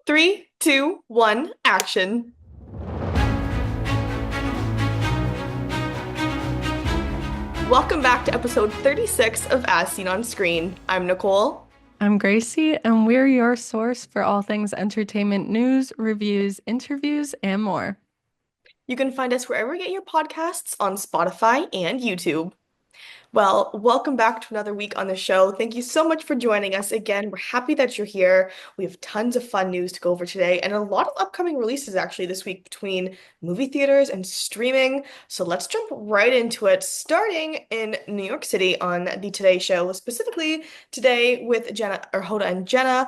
Three, two, one, action. Welcome back to episode 36 of As Seen on Screen. I'm Nicole. I'm Gracie, and we're your source for all things entertainment news, reviews, interviews, and more. You can find us wherever you get your podcasts on Spotify and YouTube. Well, welcome back to another week on the show. Thank you so much for joining us again. We're happy that you're here. We have tons of fun news to go over today and a lot of upcoming releases actually this week between movie theaters and streaming. So let's jump right into it, starting in New York City on the Today Show, specifically today with Jenna or Hoda and Jenna.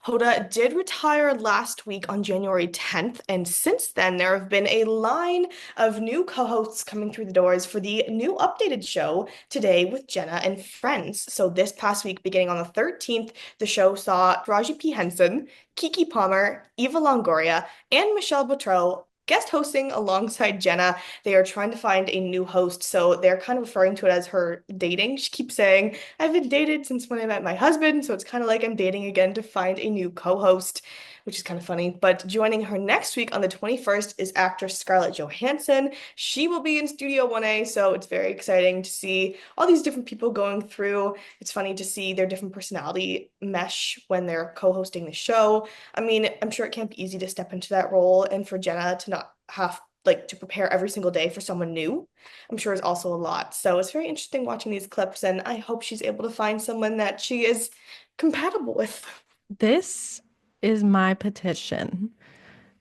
Hoda did retire last week on January 10th, and since then, there have been a line of new co-hosts coming through the doors for the new updated show Today with Jenna and Friends. So this past week, beginning on the 13th, the show saw Taraji P. Henson, Kiki Palmer, Eva Longoria, and Michelle Buteau guest hosting alongside Jenna. They are trying to find a new host, so they're kind of referring to it as her dating. She keeps saying, I've been dated since when I met my husband, so it's kind of like I'm dating again to find a new co-host, which is kind of funny. But joining her next week on the 21st is actress Scarlett Johansson. She will be in Studio 1A, so it's very exciting to see all these different people going through. It's funny to see their different personality mesh when they're co-hosting the show. I mean, I'm sure it can't be easy to step into that role and for Jenna to not have like to prepare every single day for someone new. I'm sure is also a lot. So it's very interesting watching these clips, and I hope she's able to find someone that she is compatible with. This is my petition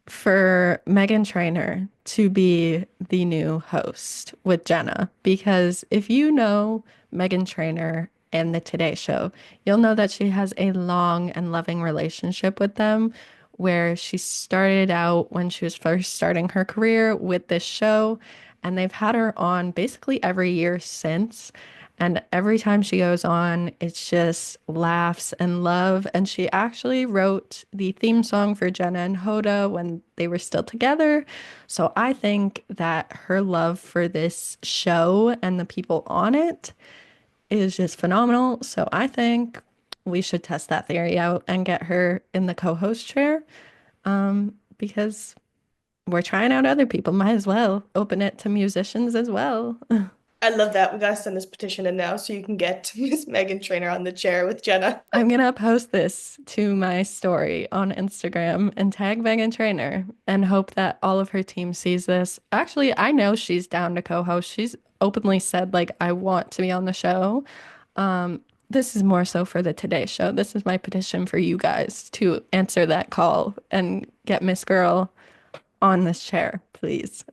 for Megan Trainor to be the new host with Jenna. Because if you know Megan Trainor and the Today Show, you'll know that she has a long and loving relationship with them, where she started out when she was first starting her career with this show, and they've had her on basically every year since. And every time she goes on, it's just laughs and love. And she actually wrote the theme song for Jenna and Hoda when they were still together. So I think that her love for this show and the people on it is just phenomenal. So I think we should test that theory out and get her in the co-host chair. Because we're trying out other people. Might as well open it to musicians as well. I love that. We gotta send this petition in now so you can get Miss Megan Trainor on the chair with Jenna. I'm gonna post this to my story on Instagram and tag Megan Trainor and hope that all of her team sees this. Actually, I know she's down to co-host. She's openly said like I want to be on the show. This is more so for the Today Show. This is my petition for you guys to answer that call and get Miss Girl on this chair, please.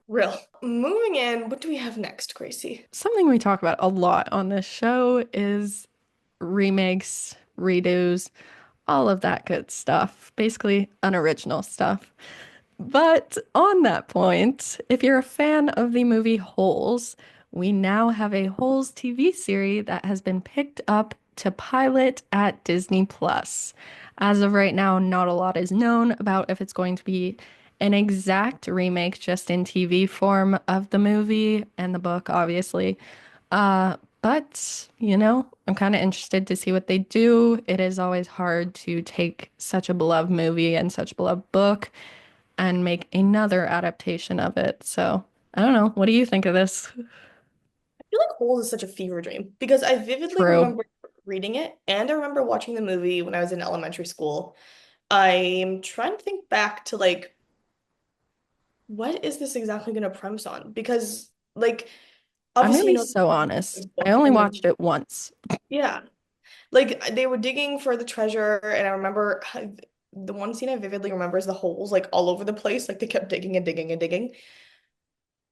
Real. Moving in, what do we have next, Gracie? Something we talk about a lot on this show is remakes, redos, all of that good stuff. Basically, unoriginal stuff. But on that point, if you're a fan of the movie Holes, we now have a Holes TV series that has been picked up to pilot at Disney Plus. As of right now, not a lot is known about if it's going to be an exact remake just in TV form of the movie and the book, obviously. But, I'm kind of interested to see what they do. It is always hard to take such a beloved movie and such a beloved book and make another adaptation of it. So, I don't know. What do you think of this? I feel like Holes is such a fever dream because I vividly True. remember reading it and I remember watching the movie when I was in elementary school. I'm trying to think back to like what is this exactly going to premise on? Because like I'm gonna obviously be so the honest. I book only and the watched it once. yeah, like they were digging for the treasure, and I remember the one scene I vividly remember is the holes like all over the place, like they kept digging and digging and digging.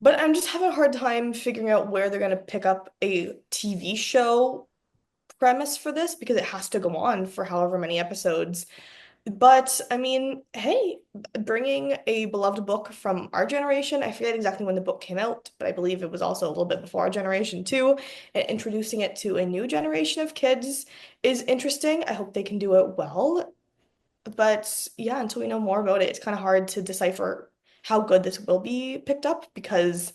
But I'm just having a hard time figuring out where they're going to pick up a TV show premise for this because it has to go on for however many episodes. But I mean, hey, bringing a beloved book from our generation, I forget exactly when the book came out, but I believe it was also a little bit before our generation too, and introducing it to a new generation of kids is interesting. I hope they can do it well. But yeah, until we know more about it, it's kind of hard to decipher how good this will be picked up because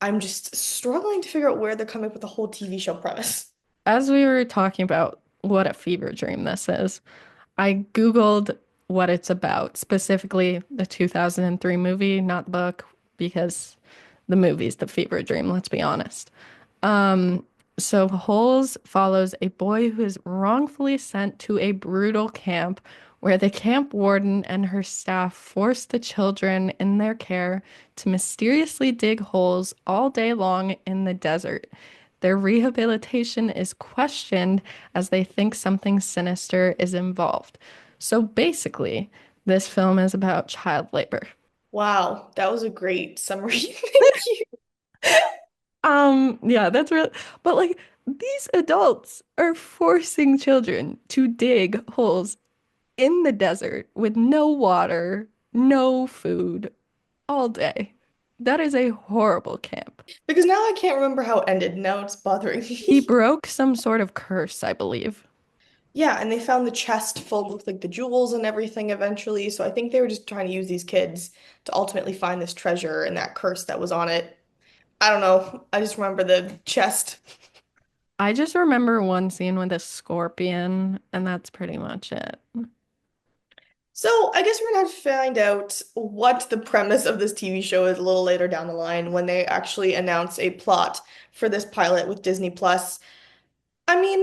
I'm just struggling to figure out where they're coming up with the whole TV show premise. As we were talking about what a fever dream this is, I Googled what it's about, specifically the 2003 movie, not the book, because the movie's the fever dream, let's be honest. Um, so Holes follows a boy who is wrongfully sent to a brutal camp where the camp warden and her staff force the children in their care to mysteriously dig holes all day long in the desert. Their rehabilitation is questioned as they think something sinister is involved. So basically, this film is about child labor. Wow, that was a great summary. Thank you. Yeah, that's real. But like these adults are forcing children to dig holes in the desert with no water, no food all day. That is a horrible camp. Because now I can't remember how it ended. Now it's bothering He me. broke some sort of curse, I believe. Yeah, and they found the chest full with like the jewels and everything eventually. So I think they were just trying to use these kids to ultimately find this treasure and that curse that was on it. I don't know. I just remember the chest. I just remember one scene with a scorpion, and that's pretty much it. So I guess we're gonna have to find out what the premise of this TV show is a little later down the line when they actually announce a plot for this pilot with Disney Plus. I mean,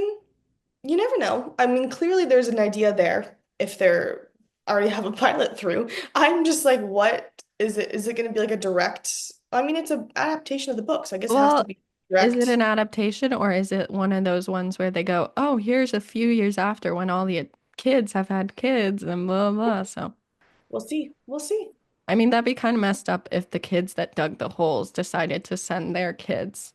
you never know. I mean, clearly there's an idea there if they're already have a pilot through. I'm just like, what is it? Is it going to be like a direct? I mean, it's an adaptation of the book, so I guess it has to Well, be is it direct. an adaptation or is it one of those ones where they go, oh, here's a few years after when all the kids have had kids and blah, blah. So, We'll see. We'll see. I mean, that'd be kind of messed up if the kids that dug the holes decided to send their kids.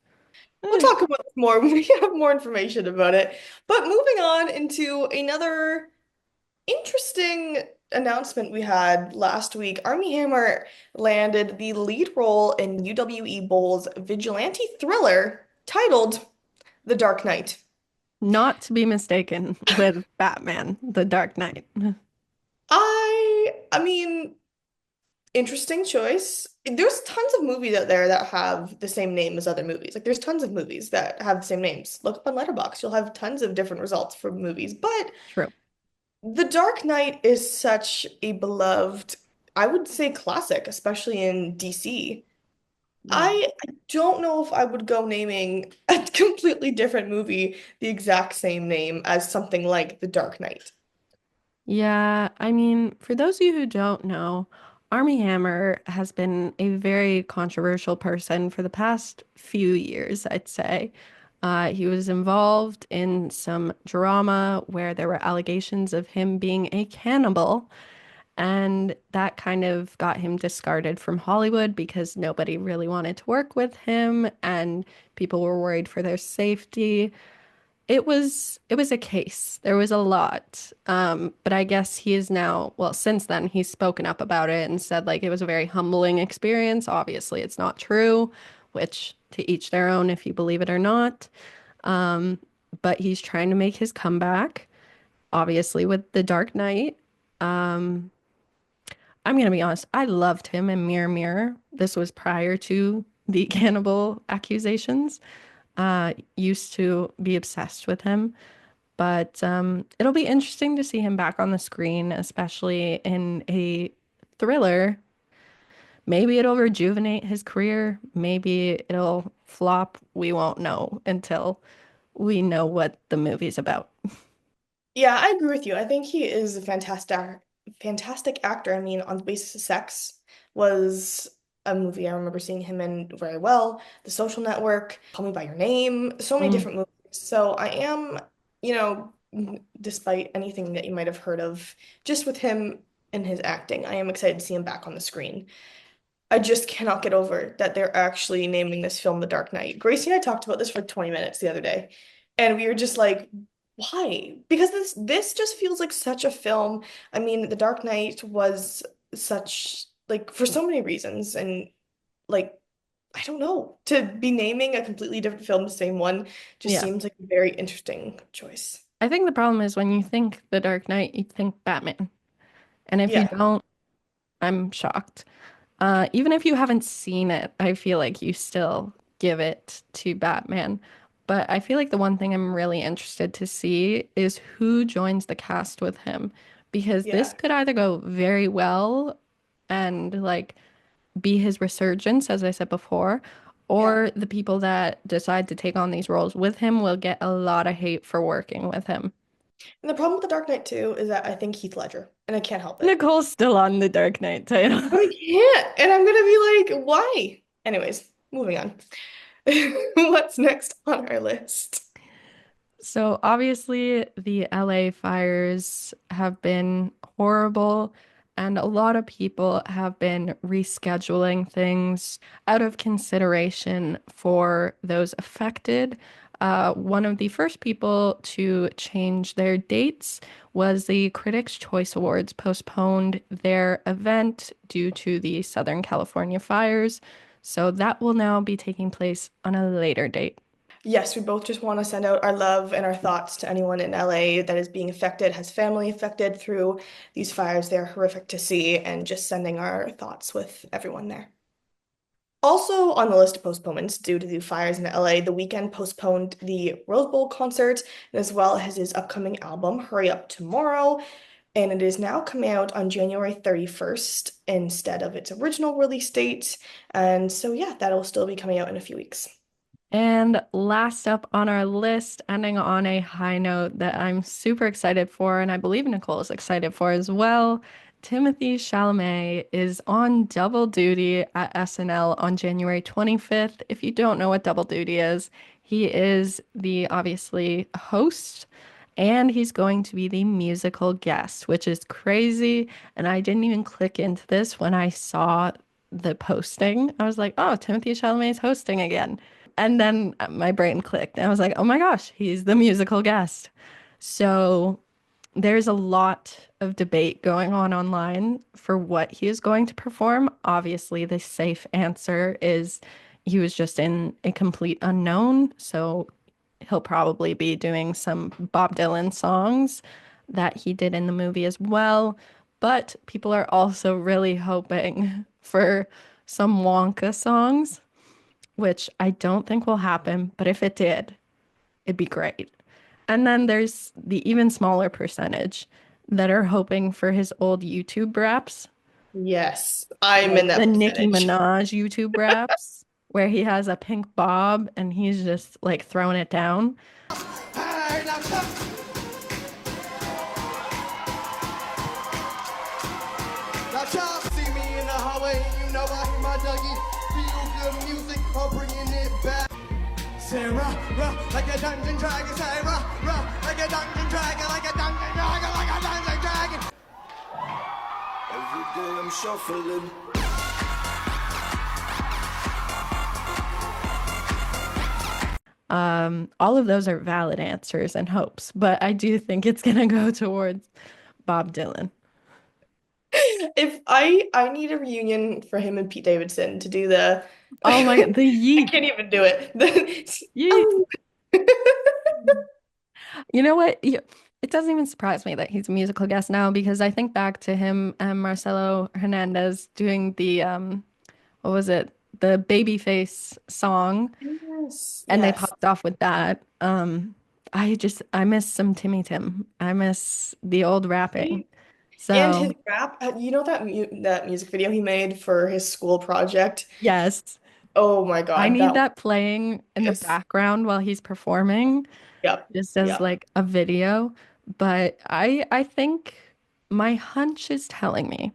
We'll Eh, talk about this more when we have more information about it. But moving on into another interesting announcement we had last week. Armie Hammer landed the lead role in UWE Bowl's vigilante thriller titled The Dark Knight. Not to be mistaken with Batman, The Dark Knight. I mean, interesting choice. There's tons of movies out there that have the same name as other movies. Like there's tons of movies that have the same names. Look up on Letterboxd, you'll have tons of different results for movies. But True. The Dark Knight is such a beloved, I would say classic, especially in DC. Yeah. I don't know if I would go naming a completely different movie the exact same name as something like The Dark Knight. Yeah, I mean, for those of you who don't know, Armie Hammer has been a very controversial person for the past few years, I'd say. He was involved in some drama where there were allegations of him being a cannibal, and that kind of got him discarded from Hollywood because nobody really wanted to work with him, and people were worried for their safety. It was a case. There was a lot. But I guess he is now, well, since then he's spoken up about it and said like it was a very humbling experience. Obviously, it's not true, which to each their own if you believe it or not. Um, but he's trying to make his comeback, obviously with The Dark Knight. Um, I'm gonna be honest, I loved him in Mirror Mirror. This was prior to the cannibal accusations. Used to be obsessed with him. But it'll be interesting to see him back on the screen, especially in a thriller. Maybe it'll rejuvenate his career. Maybe it'll flop. We won't know until we know what the movie's about. Yeah, I agree with you. I think he is a fantastic actor. I mean, On the Basis of Sex was a movie I remember seeing him in very well. The Social Network, Call Me by Your Name, so many Mm. different movies. So I am, you know, despite anything that you might have heard of, just with him and his acting, I am excited to see him back on the screen. I just cannot get over that they're actually naming this film The Dark Knight. Gracie and I talked about this for 20 minutes the other day, and we were just like, why? Because this just feels like such a film. I mean, The Dark Knight was such like for so many reasons, and like I don't know, to be naming a completely different film the same one just Yeah. seems like a very interesting choice. I think the problem is when you think The Dark Knight, you think Batman. And if you Yeah. don't, I'm shocked. Even if you haven't seen it, I feel like you still give it to Batman. But I feel like the one thing I'm really interested to see is who joins the cast with him because this Yeah. could either go very well and like be his resurgence, as I said before, Yeah. or the people that decide to take on these roles with him will get a lot of hate for working with him. And the problem with The Dark Knight too is that I think Heath Ledger, and I can't help it. Nicole's still on the Dark Knight title. But I can't, and I'm gonna be like, why? Anyways, moving on. What's next on our list? So obviously the LA fires have been horrible, and a lot of people have been rescheduling things out of consideration for those affected. One of the first people to change their dates was the Critics' Choice Awards postponed their event due to the Southern California fires. So that will now be taking place on a later date. Yes, we both just want to send out our love and our thoughts to anyone in LA that is being affected, has family affected through these fires. They're horrific to see, and just sending our thoughts with everyone there. Also on the list of postponements due to the fires in LA, The Weeknd postponed the Rose Bowl concert as well as his upcoming album, Hurry Up Tomorrow. And it is now coming out on January 31st instead of its original release date. And so, yeah, that'll still be coming out in a few weeks. And last up on our list, ending on a high note that I'm super excited for, and I believe Nicole is excited for as well. Timothée Chalamet is on double duty at SNL on January 25th. If you don't know what double duty is, he is the obviously host and he's going to be the musical guest, which is crazy. And I didn't even click into this when I saw the posting. I was like, oh, Timothée Chalamet is hosting again. And then my brain clicked and I was like, oh my gosh, he's the musical guest. So there's a lot of debate going on online for what he is going to perform. Obviously, the safe answer is he was just in a complete unknown. So he'll probably be doing some Bob Dylan songs that he did in the movie as well. But people are also really hoping for some Wonka songs, which I don't think will happen. But if it did, it'd be great. And then there's the even smaller percentage that are hoping for his old YouTube raps, Yes, I'm like in the that Nicki percentage. Minaj YouTube raps, where he has a pink bob and he's just like throwing it down. Hey, now y'all see me in the hallway, you know I hear my Dougie. Feel good music, I'm bringing it back. Say rah, rah, like a dungeon dragon. Say rah, rah, like a dungeon dragon, like a dungeon dragon, like a dungeon dragon. Every day I'm shuffling. All of those are valid answers and hopes, but I do think it's gonna go towards Bob Dylan. If I need a reunion for him and Pete Davidson to do the Oh my God, the I yeet, can't even do it. yeet. Oh. You know what? It doesn't even surprise me that he's a musical guest now because I think back to him and Marcelo Hernandez doing the what was it? The Babyface song, Yes, and they yes. popped off with that. I miss some Timmy Tim. I miss the old rapping. And So his rap, you know that that music video he made for his school project? yes, Oh my I God, need that that playing in the was background while he's performing, yep, just as yep. like a video. But I think my hunch is telling me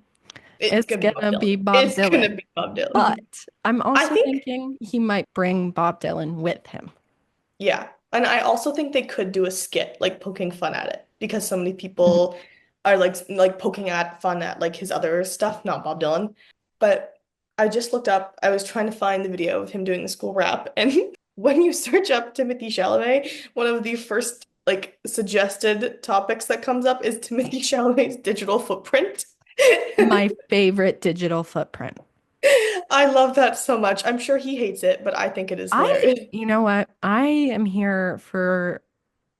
It's it's gonna be Bob gonna Dylan. be Bob It's gonna Dylan. be Bob Dylan. But I'm I also think, thinking he might bring Bob Dylan with him. yeah. And I also think they could do a skit, like poking fun at it, because so many Mhm. people are like poking at fun at like his other stuff, not Bob Dylan. But I just looked up, I was trying to find the video of him doing the school rap, and when you search up Timothy Chalamet, one of the first like suggested topics that comes up is Timothy Chalamet's digital footprint. My favorite digital footprint. I love that so much. I'm sure he hates it, but I think it is hilarious. You know what? I am here for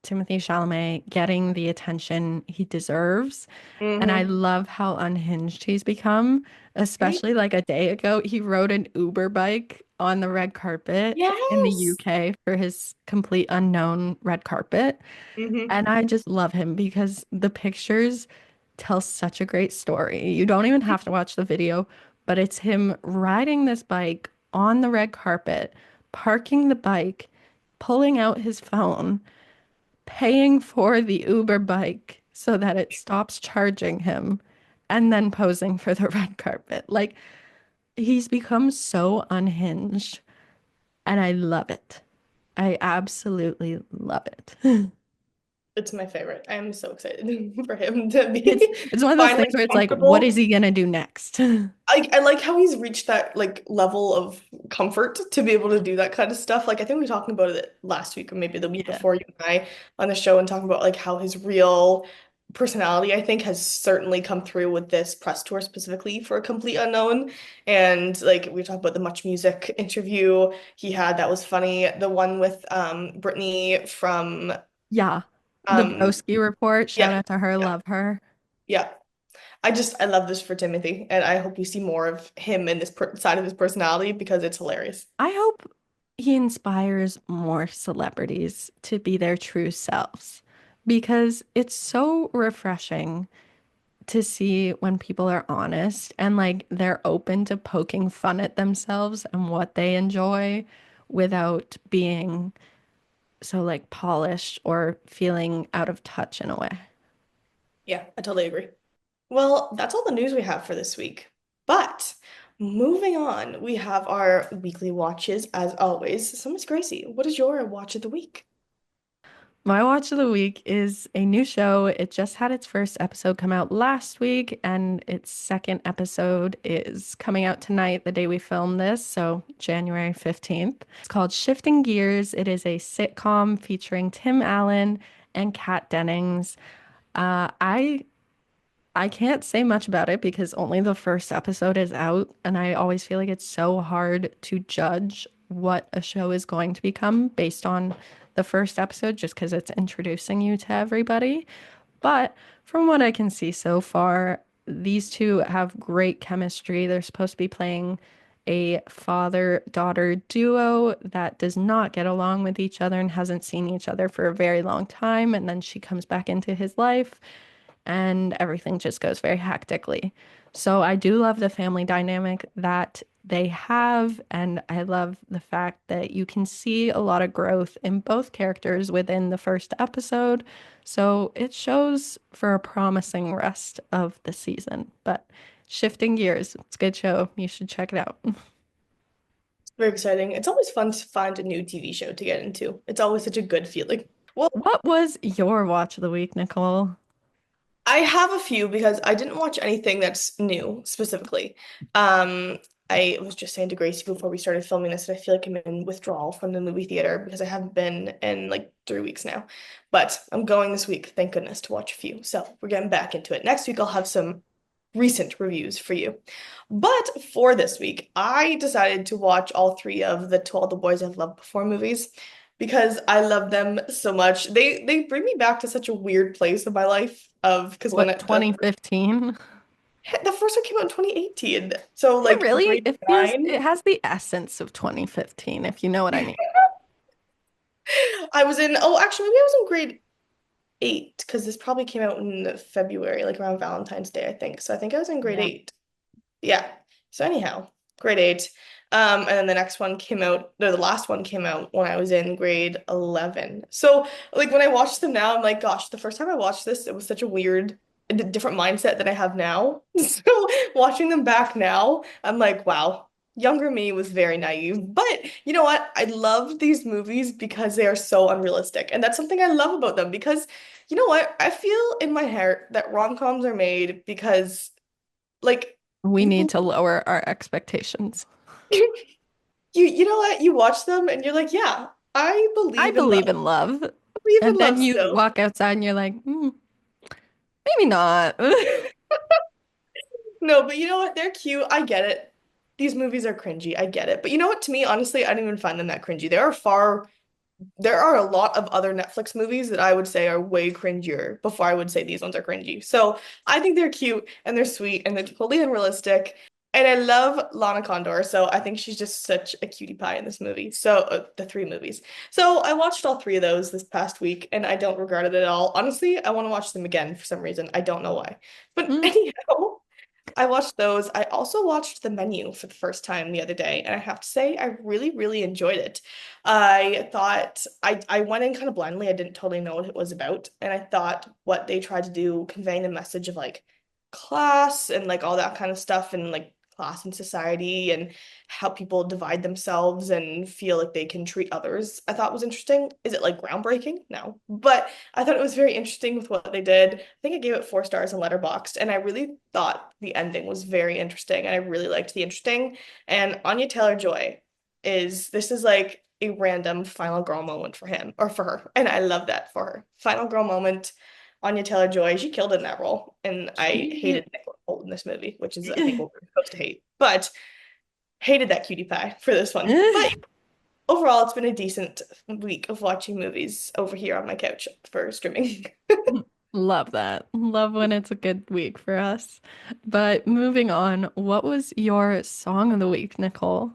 Timothée Chalamet getting the attention he deserves. And I Hmm. love how unhinged he's become, especially like a day ago, he rode an Uber bike on the red carpet in the Yes. UK for his complete unknown red carpet. Hmm. And I just love him because the pictures, tells such a great story. You don't even have to watch the video, but it's him riding this bike on the red carpet, parking the bike, pulling out his phone, paying for the Uber bike so that it stops charging him, and then posing for the red carpet. Like, he's become so unhinged, and I love it. I absolutely love it. It's my favorite. I am so excited for him to It's be it's one of those finally things where it's like, what is comfortable. he gonna do next? I like how he's reached that like level of comfort to be able to do that kind of stuff. Like I think we were talking about it last week or maybe the week Yeah. before, you and I on the show, and talking about like how his real personality, I think, has certainly come through with this press tour specifically for a Complete Unknown. And like we talked about the Much Music interview he had, that was funny. The one with Brittany from Yeah. The um Broski report, shout yeah, out to her, yeah, love her. yeah. I love this for Timothy, and I hope we see more of him in this per side of his personality because it's hilarious. I hope he inspires more celebrities to be their true selves because it's so refreshing to see when people are honest and like they're open to poking fun at themselves and what they enjoy without being so like polished or feeling out of touch in a way. Yeah, I totally agree. Well, that's all the news we have for this week. But moving on, we have our weekly watches as always. So, Miss Gracie, what is your watch of the week? My watch of the week is a new show. It just had its first episode come out last week, and its second episode is coming out tonight, the day we film this, so January 15th. It's called Shifting Gears. It is a sitcom featuring Tim Allen and Kat Dennings. I can't say much about it because only the first episode is out, and I always feel like it's so hard to judge what a show is going to become based on the first episode just because it's introducing you to everybody. But from what I can see so far, these two have great chemistry. They're supposed to be playing a father-daughter duo that does not get along with each other and hasn't seen each other for a very long time. And then she comes back into his life and everything just goes very hectically. So I do love the family dynamic that they have, and I love the fact that you can see a lot of growth in both characters within the first episode. So it shows for a promising rest of the season. But shifting gears, it's a good show. You should check it out. Very exciting. It's always fun to find a new TV show to get into. It's always such a good feeling. Well, What was your watch of the week, Nicole? I have a few because I didn't watch anything that's new specifically. Um, I was just saying to Gracie before we started filming this that I feel like I'm in withdrawal from the movie theater because I haven't been in like 3 weeks now. But I'm going this week, thank goodness, to watch a few. So we're getting back into it. Next week I'll have some recent reviews for you. But for this week, I decided to watch all three of the To All the Boys I've Loved Before movies because I love them so much. They bring me back to such a weird place in my life of because when What, 2015? the first one came out in 2018. So It like really, grade it feels, nine. it has the essence of 2015, if you know what I mean. I was in, oh, actually, maybe I was in grade eight because this probably came out in February, like around Valentine's Day, I think. So I think I was in grade Yeah. eight. Yeah. So anyhow, grade eight. And then the next one came out, no, the last one came out when I was in grade 11. So like when I watch them now, I'm like, gosh, the first time I watched this, it was such a weird, different mindset than I have now. So watching them back now, I'm like, wow, younger me was very naive. But you know what? I love these movies because they are so unrealistic. And that's something I love about them because you know what? I feel in my heart that rom-coms are made because like We you need to lower our expectations. you know what? You watch them and you're like, yeah, I I believe in love. believe in love. I believe And in love then you still. walk outside and you're like, maybe not. No, but you know what? They're cute. I get it. These movies are cringy. I get it. But you know what? To me, honestly, I don't even find them that cringy. There are a lot of other Netflix movies that I would say are way cringier before I would say these ones are cringy. So I think they're cute and they're sweet and they're totally unrealistic. And I love Lana Condor, so I think she's just such a cutie pie in this movie. So, the three movies. So, I watched all three of those this past week, and I don't regret it at all. Honestly, I want to watch them again for some reason. I don't know why. But Mm. anyhow, I watched those. I also watched The Menu for the first time the other day, and I have to say I really, really enjoyed it. I thought I went in kind of blindly. I didn't totally know what it was about, and I thought what they tried to do, conveying the message of like class and like all that kind of stuff, and like class and society and how people divide themselves and feel like they can treat others, I thought was interesting. Is it like groundbreaking? No, but I thought it was very interesting with what they did. I think I gave it 4 stars in Letterboxd, and I really thought the ending was very interesting, and I really liked the interesting. And Anya Taylor-Joy is like a random final girl moment for him or for her, and I love that for her. Final girl moment. Anya Taylor-Joy, she killed it in that role, and I She, hated Nicole Holt in this movie, which is I think what we're supposed to hate, but hated that cutie pie for this one. But overall, it's been a decent week of watching movies over here on my couch for streaming. love that. Love when it's a good week for us. But moving on, what was your song of the week, Nicole?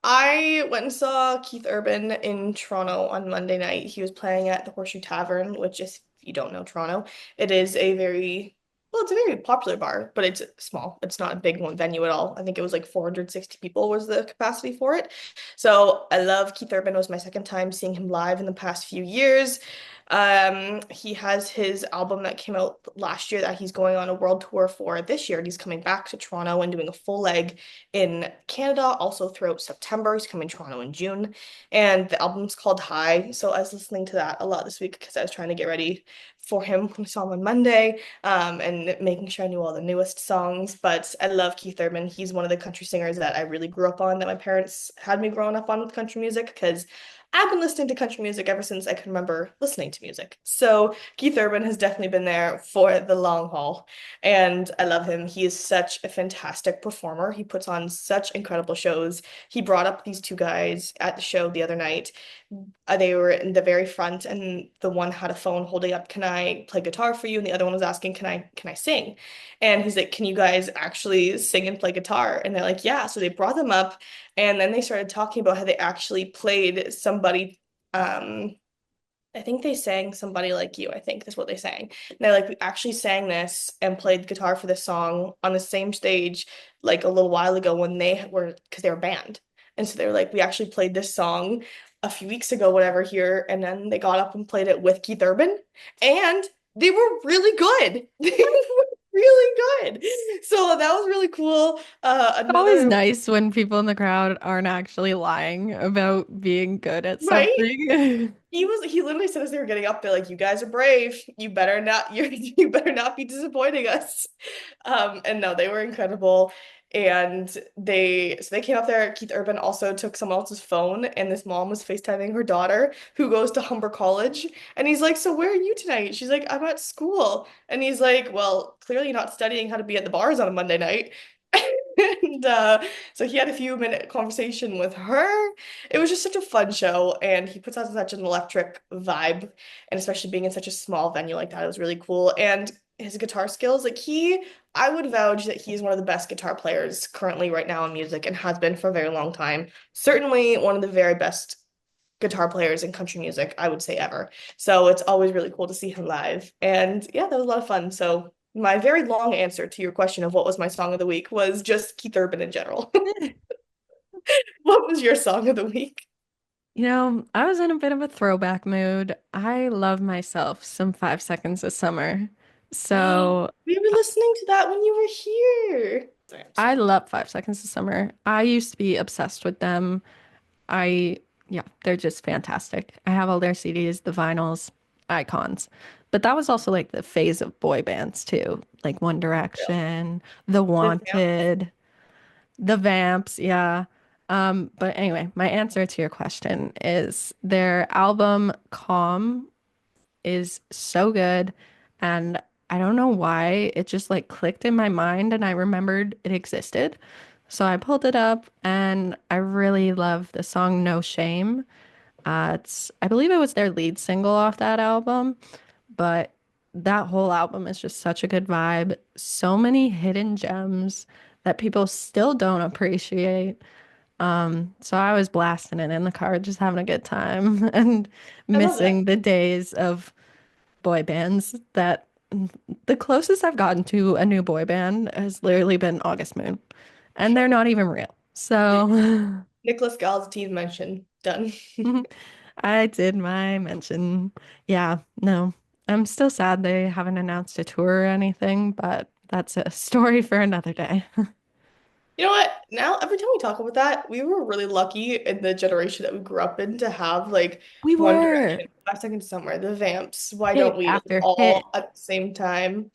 I went and saw Keith Urban in Toronto on Monday night. He was playing at the Horseshoe Tavern, which, if you don't know Toronto, it is a very, well, it's a very popular bar, but it's small. It's not a big one venue at all. I think it was like 460 people was the capacity for it. So I love Keith Urban. It was my second time seeing him live in the past few years. He has his album that came out last year that he's going on a world tour for this year, and he's coming back to Toronto and doing a full leg in Canada, also throughout September. He's coming to Toronto in June. And the album's called High. So I was listening to that a lot this week because I was trying to get ready for him when I saw him on Monday, and making sure I knew all the newest songs. But I love Keith Urban. He's one of the country singers that I really grew up on, that my parents had me growing up on with country music, because I've been listening to country music ever since I can remember listening to music. So Keith Urban has definitely been there for the long haul, and I love him. He is such a fantastic performer. He puts on such incredible shows. He brought up these two guys at the show the other night. They were in the very front, and the one had a phone holding up, "Can I play guitar for you?" And the other one was asking, "Can I sing?" And he's like, "Can you guys actually sing and play guitar?" And they're like, "Yeah." So they brought them up, and then they started talking about how they actually played somebody. I think they sang "Somebody Like You." I think that's what they sang. And they're like, "We actually sang this and played guitar for this song on the same stage like a little while ago when they were, because they were a band." And so they were like, "We actually played this song a few weeks ago, whatever, here." And then they got up and played it with Keith Urban, and they were really good. They were really good. So that was really cool. Always Another, nice when people in the crowd aren't actually lying about being good at right? something. He literally said as they were getting up there, like, "You guys are brave. You better not you better not be disappointing us." And no, they were incredible. And they came up there. Keith Urban also took someone else's phone, and this mom was FaceTiming her daughter who goes to Humber College. And he's like, "So where are you tonight?" She's like, "I'm at school." And he's like, "Well, clearly you're not studying how to be at the bars on a Monday night." And so he had a few minute conversation with her. It was just such a fun show, and he puts out such an electric vibe, and especially being in such a small venue like that, it was really cool. And his guitar skills, like I would vouch that he's one of the best guitar players currently right now in music, and has been for a very long time. Certainly one of the very best guitar players in country music, I would say, ever. So it's always really cool to see him live. And yeah, that was a lot of fun. So my very long answer to your question of what was my song of the week was just Keith Urban in general. What was your song of the week? I was in a bit of a throwback mood. I love myself some 5 Seconds of Summer. So We were listening to that when you were here. Sorry, I'm I sorry. love 5 Seconds of Summer. I used to be obsessed with them. I, yeah, they're just fantastic. I have all their CDs, the vinyls, icons. But that was also like the phase of boy bands too, like One Direction, The The Vamp. Wanted, The Vamps, yeah. But anyway, my answer to your question is their album Calm is so good, and I don't know why it just like clicked in my mind and I remembered it existed. So I pulled it up and I really love the song No Shame. I believe it was their lead single off that album, but that whole album is just such a good vibe. So many hidden gems that people still don't appreciate. So I was blasting it in the car, just having a good time and I love it. missing the days of boy bands that the closest I've gotten to a new boy band has literally been August Moon, and they're not even real. So Nicholas Gall's teen mention done. I did my mention. Yeah, no, I'm still sad they haven't announced a tour or anything, but that's a story for another day. You know what? Now, every time we talk about that, we were really lucky in the generation that we grew up in to have like We One were Direction, 5 Seconds Summer, the Vamps. Why don't hit we? Like, after hit. all at the same time.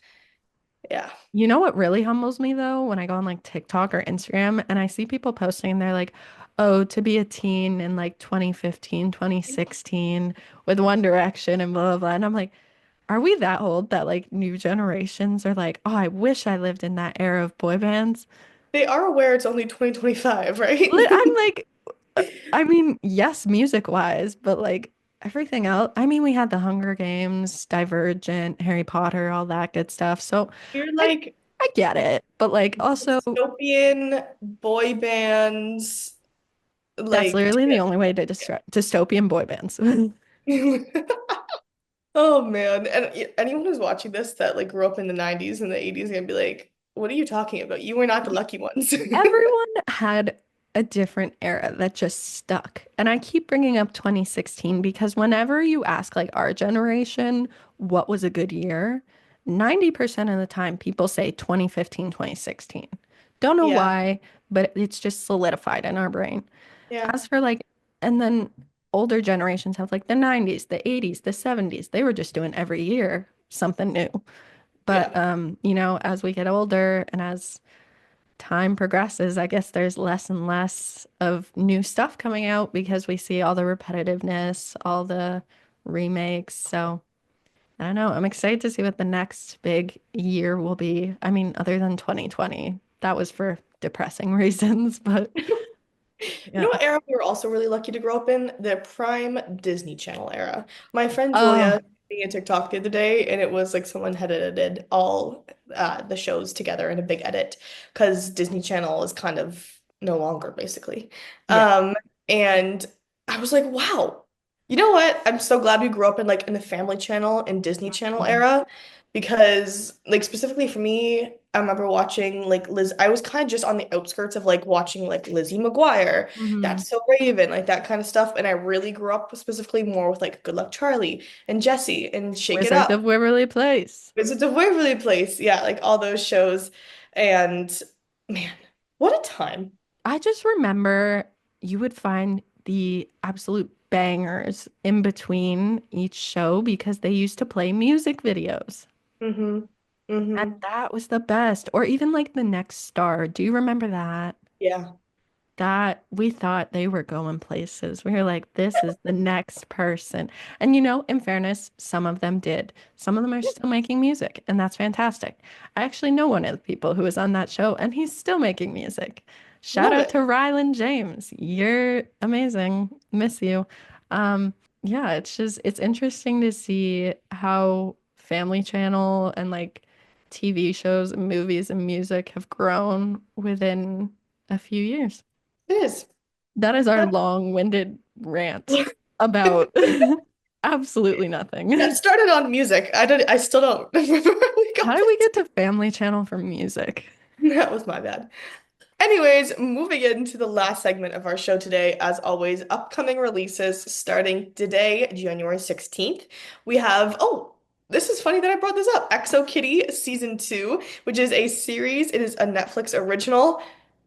Yeah. You know what really humbles me though, when I go on like TikTok or Instagram and I see people posting, they're like, oh, to be a teen in like 2015, 2016 with One Direction and blah, blah, blah. And I'm like, are we that old that like new generations are like, oh, I wish I lived in that era of boy bands? They are aware it's only 2025, right? I'm like, I mean, yes, music wise, but like everything else. I mean, we had the Hunger Games, Divergent, Harry Potter, all that good stuff. So You're I like I get it, but like also dystopian boy bands, that's like literally the only way to describe dystopian boy bands. oh man. And anyone who's watching this that like grew up in the 90s and the 80s is gonna be like, what are you talking about? You were not the lucky ones. Everyone had a different era that just stuck. And I keep bringing up 2016 because whenever you ask like our generation what was a good year, 90% of the time people say 2015, 2016. Don't know Yeah. why, but it's just solidified in our brain. Yeah. As for like, and then older generations have like the 90s, the 80s, the 70s. They were just doing every year something new. But Yeah. as we get older and as time progresses, I guess there's less and less of new stuff coming out because we see all the repetitiveness, all the remakes. So I don't know. I'm excited to see what the next big year will be. I mean, other than 2020, that was for depressing reasons, but You yeah. know what era we were also really lucky to grow up in? The prime Disney Channel era. My friend Oh, Julia made a TikTok the other day, and it was like someone had edited all the shows together in a big edit because Disney Channel is kind of no longer, basically. yeah. Um, and I was like, wow, you know what? I'm so glad we grew up in the Family Channel and Disney Channel Mhm. era because, like, specifically for me, I remember watching like Liz. I was kind of just on the outskirts of like watching like Lizzie McGuire, Mhm. That's So Raven, like that kind of stuff. And I really grew up specifically more with like Good Luck Charlie and Jesse and Shake It Wizards Up, of Waverly Place. Wizards of Waverly Place. Yeah, like all those shows. And man, what a time. I just remember you would find the absolute bangers in between each show because they used to play music videos. Mm-hmm. And Mm-hmm. that was the best. Or even like the next star. Do you remember that? Yeah. That we thought they were going places. We were like, this is the next person. And in fairness, some of them did. Some of them are still making music, and that's fantastic. I actually know one of the people who was on that show, and he's still making music. Shout Love out it. to Rylan James. You're amazing. Miss you. Yeah, it's interesting to see how Family Channel and like TV shows and movies and music have grown within a few years. It is. That is our long-winded rant about absolutely That nothing. started on music. I still don't remember how we How got did we it. get to Family Channel from music? That was my bad. Anyways, moving into the last segment of our show today, as always, upcoming releases starting today, January 16th. We have, oh, this is funny that I brought this up. Exo Kitty Season 2, which is a series. It is a Netflix original.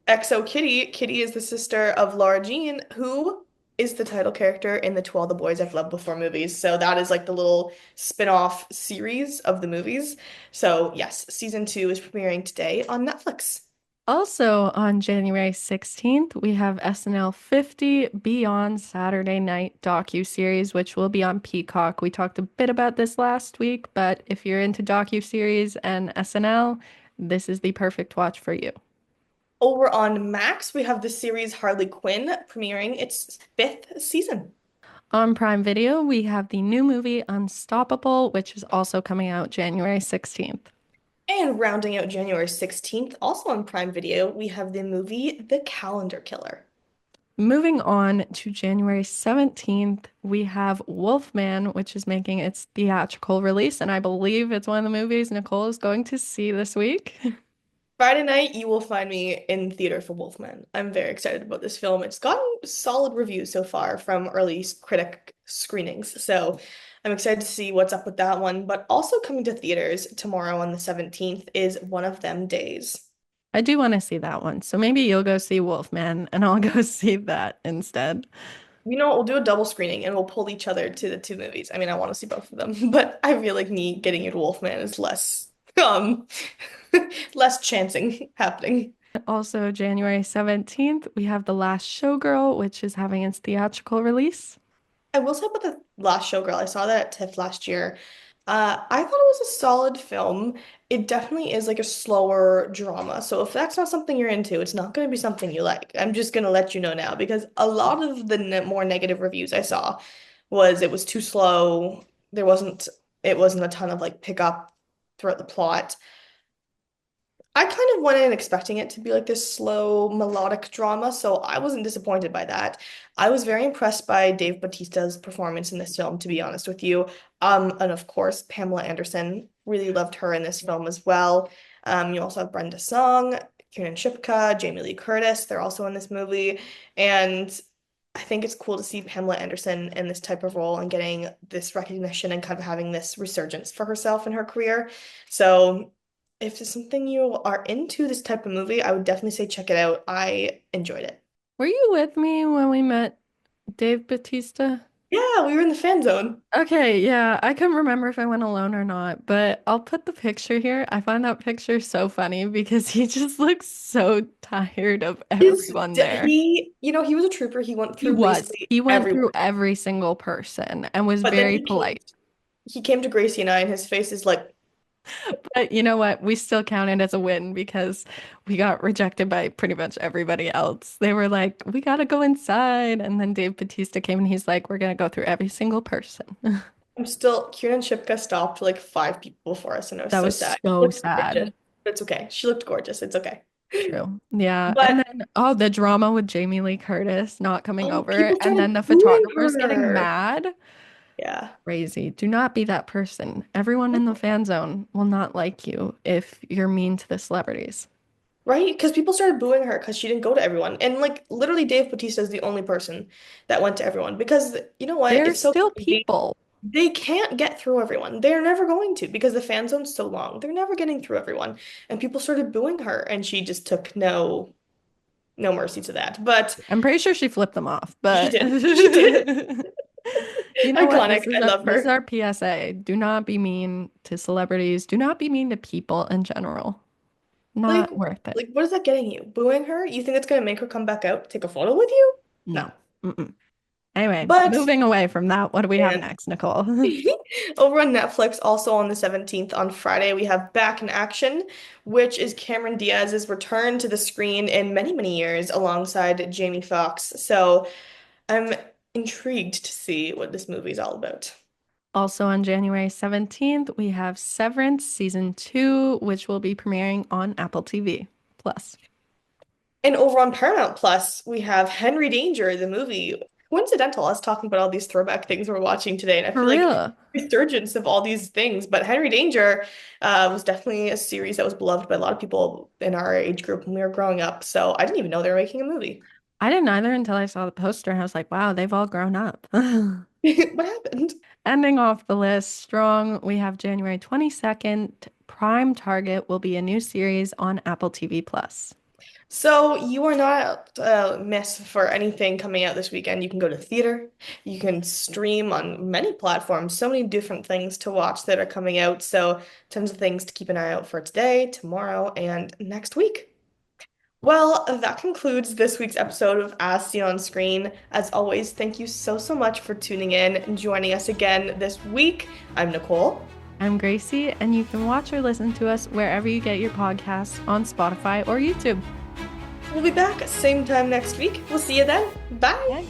Exo Kitty, Kitty is the sister of Laura Jean, who is the title character in the To All the Boys I've Loved Before movies. So that is like the little spin-off series of the movies. So yes, Season 2 is premiering today on Netflix. Also on January 16th, we have SNL 50 Beyond Saturday Night docu-series, which will be on Peacock. We talked a bit about this last week, but if you're into docu-series and SNL, this is the perfect watch for you. Over on Max, we have the series Harley Quinn premiering its fifth season. On Prime Video, we have the new movie Unstoppable, which is also coming out January 16th. And rounding out January 16th, also on Prime Video, we have the movie The Calendar Killer. Moving on to January 17th, we have Wolfman, which is making its theatrical release, and I believe it's one of the movies Nicole is going to see this week. Friday night, you will find me in theater for Wolfman. I'm very excited about this film. It's gotten solid reviews so far from early critic screenings, so I'm excited to see what's up with that one. But also coming to theaters tomorrow on the 17th is One of Them Days. I do want to see that one, so maybe you'll go see Wolfman and I'll go see that instead. You know what? We'll do a double screening and we'll pull each other to the two movies. I mean, I want to see both of them, but I feel like me getting into Wolfman is less um less chancing happening. Also, January 17th, we have The Last Showgirl, which is having its theatrical release. I will say about the last Showgirl, I saw that at TIFF last year. I thought it was a solid film. It definitely is like a slower drama. So if that's not something you're into, it's not going to be something you like. I'm just going to let you know now because a lot of the ne more negative reviews I saw was it was too slow. It wasn't a ton of like pickup throughout the plot. I kind of went in expecting it to be like this slow, melodic drama, so I wasn't disappointed by that. I was very impressed by Dave Bautista's performance in this film, to be honest with you. And of course, Pamela Anderson, really loved her in this film as well. You also have Brenda Song, Kiernan Shipka, Jamie Lee Curtis, they're also in this movie. And I think it's cool to see Pamela Anderson in this type of role and getting this recognition and kind of having this resurgence for herself in her career. So if it's something you are into, this type of movie, I would definitely say check it out. I enjoyed it. Were you with me when we met Dave Bautista? Yeah, we were in the fan zone. Okay, yeah, I couldn't remember if I went alone or not, but I'll put the picture here. I find that picture so funny because he just looks so tired of everyone there. He was a trooper. He went He through was. basically He went everyone. through every single person and was But then very polite. he came to Gracie and I, and his face is like, But you know what? We still counted as a win because we got rejected by pretty much everybody else. They were like, we gotta go inside. And then Dave Bautista came and he's like, we're gonna go through every single person. Kieran Shipka stopped like five people before us, and I was That so was sad. She so looked gorgeous, sad. but it's okay. She looked gorgeous. It's okay. True. Yeah. And But then, oh, the drama with Jamie Lee Curtis not coming over. people And then started the booing photographer's getting her. mad. Yeah. Crazy. Do not be that person. Everyone in the fan zone will not like you if you're mean to the celebrities. Right? Because people started booing her because she didn't go to everyone. And like literally Dave Bautista is the only person that went to everyone. Because you know what? They're It's so still crazy. people. They can't get through everyone. They're never going to because the fan zone's so long. They're never getting through everyone. And people started booing her and she just took no mercy to that. But I'm pretty sure she flipped them off, she but did. She did. you know what? Iconic. I love This is her. our PSA. Do not be mean to celebrities. Do not be mean to people in general. Like, Not worth it. like what is that getting you? Booing her? You think it's gonna make her come back out, take a photo with you? No. No. Mm-mm. Anyway, But moving away from that, what do we have and next, Nicole? over on Netflix, also on the 17th, on Friday, we have Back in Action, which is Cameron Diaz's return to the screen in many, many years alongside Jamie Foxx. So I'm intrigued to see what this movie is all about. Also on January 17th, we have Severance Season 2, which will be premiering on Apple TV Plus. And over on Paramount Plus, we have Henry Danger, the movie. Coincidental, us talking about all these throwback things we're watching today, and I For feel like real. resurgence of all these things. But Henry Danger was definitely a series that was beloved by a lot of people in our age group when we were growing up. So I didn't even know they were making a movie. I didn't either until I saw the poster and I was like, wow, they've all grown up. What happened? Ending off the list strong, we have January 22nd. Prime Target will be a new series on Apple TV Plus. So you are not miss for anything coming out this weekend. You can go to theater, you can stream on many platforms, so many different things to watch that are coming out. So tons of things to keep an eye out for today, tomorrow, and next week. Well, that concludes this week's episode of As Seen on Screen. As always, thank you so, so much for tuning in and joining us again this week. I'm Nicole. I'm Gracie, and you can watch or listen to us wherever you get your podcasts on Spotify or YouTube. We'll be back same time next week. We'll see you then. Bye. Bye.